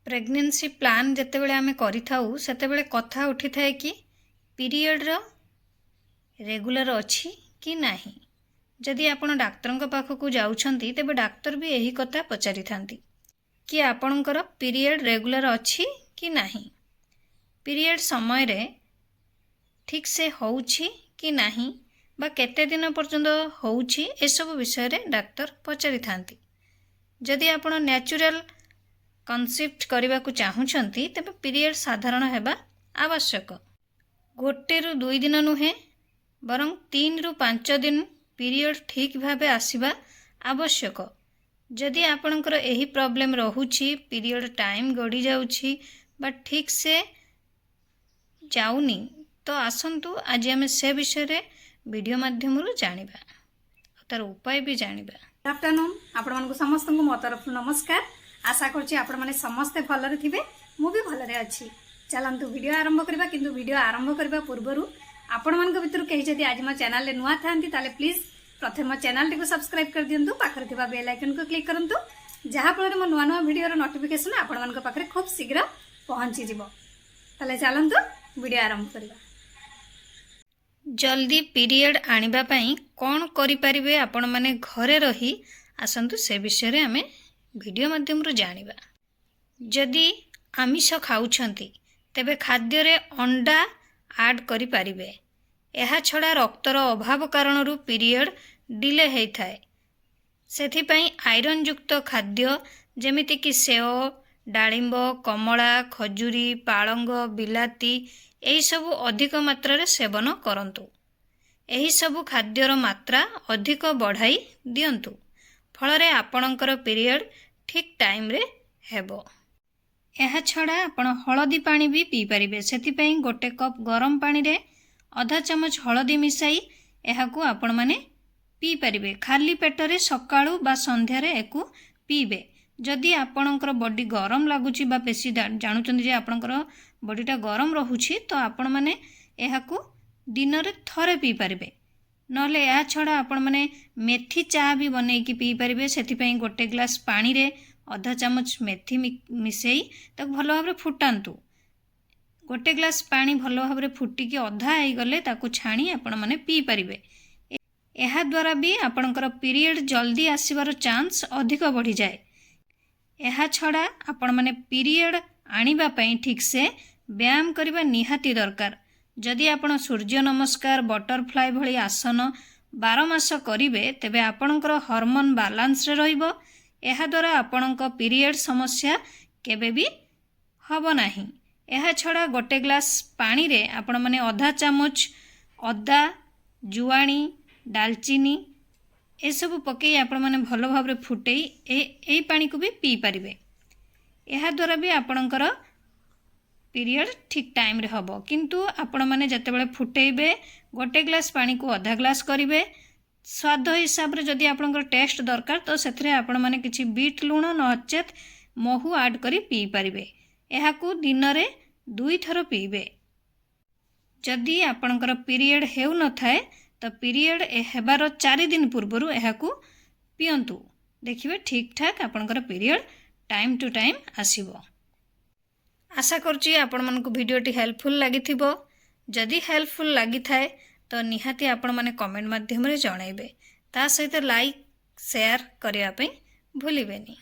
Pregnancy plan जितेबले आम करते कथा उठी थाए कि पीरियड रेगुलर अच्छी कि नहीं। जदि आपण डाक्तर पाखक जाउछंती तेबे डाक्तर भी यही कथा पचारि थांती कि आपणकर पीरियड रेगुलर अच्छी कि नहीं, पीरियड समय रे ठीक से होउछि कि नहीं बा केते दिन पर्यंत होउछि ए सब विषय रे डाक्तर पचारि थांती। जदि आपण नेचुरल कनसेप्ट करने को चाहूँगी तेज पीरियड साधारण होगा आवश्यक। गोटे रु 2 दिन नुहे बरं 3 रु 5 दिन पीरियड ठीक भाव आसवा आवश्यक। जदि आपणकर यही प्रॉब्लम रहुछि, पीरियड टाइम गड़ी जाउछि बा ठीक से जाउनी, तो आसंतु आज आम से विषय रे वीडियो माध्यम जानिबा तार उपाय भी जानिबा। गुड आफ्टरनून आपण मानक समस्त मो तरफ नमस्कार। आशा करछि आपण माने समस्ते भलरे थिबे, मु भी भलरे अछि। चलंतु वीडियो आरंभ करबा, किंतु वीडियो आरंभ करबा पूर्वरु आपण मानक भितर कहि जदि आज मो चैनल ले नुआ थांती ताले प्लीज प्रथम मो चैनल को सब्सक्राइब कर दियंतु, पाखरे थिबा बेल आइकन को क्लिक करंतु, जहा फल मो नुआ नुआ वीडियो रो नोटिफिकेशन आपण मानक पाखरे खूब शीघ्र पहुंची जिवो। ताले चलंतु वीडियो आरंभ करबा। जल्दी पीरियड आनिबा पई कोन करि परिबे आपण माने घरे रही, आसंतु से विषय रे हमें वीडियो माध्यम जानिबा। जदि आमिष खाउछंती तेबे खाद्य रे अंडा ऐड करि परिबे। एहा छड़ा रक्तर अभाव कारणरू पीरियड डिले हेइ थाए, सेथि पई आयरन युक्त खाद्य जेमिति कि सेव, डाळिंब, कमला, खजुरी, पालंग, बिलाती एही सबु अधिक मात्रा रे सेवन करंतु। एही सबु खाद्यर मात्रा अधिक बढ़ाई दियंतु, फलरे आपणकर पीरियड ठीक टाइम रे हेबो। एहा छड़ा आपण हळदी पानी भी पी परिबे। सेथि पई गोटे कप गरम पानी रे आधा चमच हळदी मिसाई एहाकू आपण माने पी परिबे। खाली पेट रे सकाळू बा संध्या रे एकू पीबे। जदि आपणकर बॉडी गरम लागुची बा बेसी जानुचंदी जे आपणकर बॉडीटा गरम रहुची, तो आपण माने एहाकू दिन रे थरे पी परिबे। नले या छड़ा आपण माने मेथी चा भी बनै कि पी परिबे। सेथि पई गोटे ग्लास पानी रे आधा चमच मेथी मिसेई ताक भलो भाबरे फुटांतु। गोटे ग्लास पानी भलो भाबरे फुटिकी अधा आई गले ताकू छाणी आपण माने पी परिबे। एहा द्वारा भी आपणकर पीरियड जल्दी आसीबार चांस अधिक बढ़ी जाए। एहा छड़ा आपण माने पीरियड आनिबा पई ठीक से व्यायाम करबा निहाती दरकार। जदि आपण सूर्य नमस्कार, बटरफ्लाई भली आसन 12 मास करिवे तेबे आपणकर हार्मोन बैलेंस रे रहिबो। एहा द्वारा आपणक पीरियड समस्या केबे भी हबो नाही। एहा छड़ा गोटे ग्लास पानी रे आपण माने आधा चमच अदा, जुआणी, दालचीनी ए सब पकई आपण माने भलो भाबरे फुटेई ए पानी को भी पी परिबे। एहा द्वारा भी आपणकर पीरियड ठीक टाइम रे हबो। किंतु आपण माने जतेबेले फुटेइबे गोटे ग्लास पानी को आधा ग्लास करिवे। स्वाद हिसाब रे जदि आपणकर टेस्ट दरकार तो सेथरे आपण माने किछि बीट लूण नचेत महू ऐड करी पी परिबे। एहाकू दिन रे 2 थर पीबे। जदि आपणकर पीरियड हेउ न थाए तो पीरियड हेबार 4 दिन पूर्वरु एहाकू पियंतु, देखिबे ठीक ठाक आपणकर पीरियड टाइम टू टाइम आसीबो। आशा करछि आपण मानकु वीडियोटी हेल्पफुल लागिथिबो। जदि हेल्पफुल लागि थाए तो निहाती आपण माने कमेंट माध्यम रे जणाइबे। ता सहित लाइक शेयर करिया पई भूलिबेनी।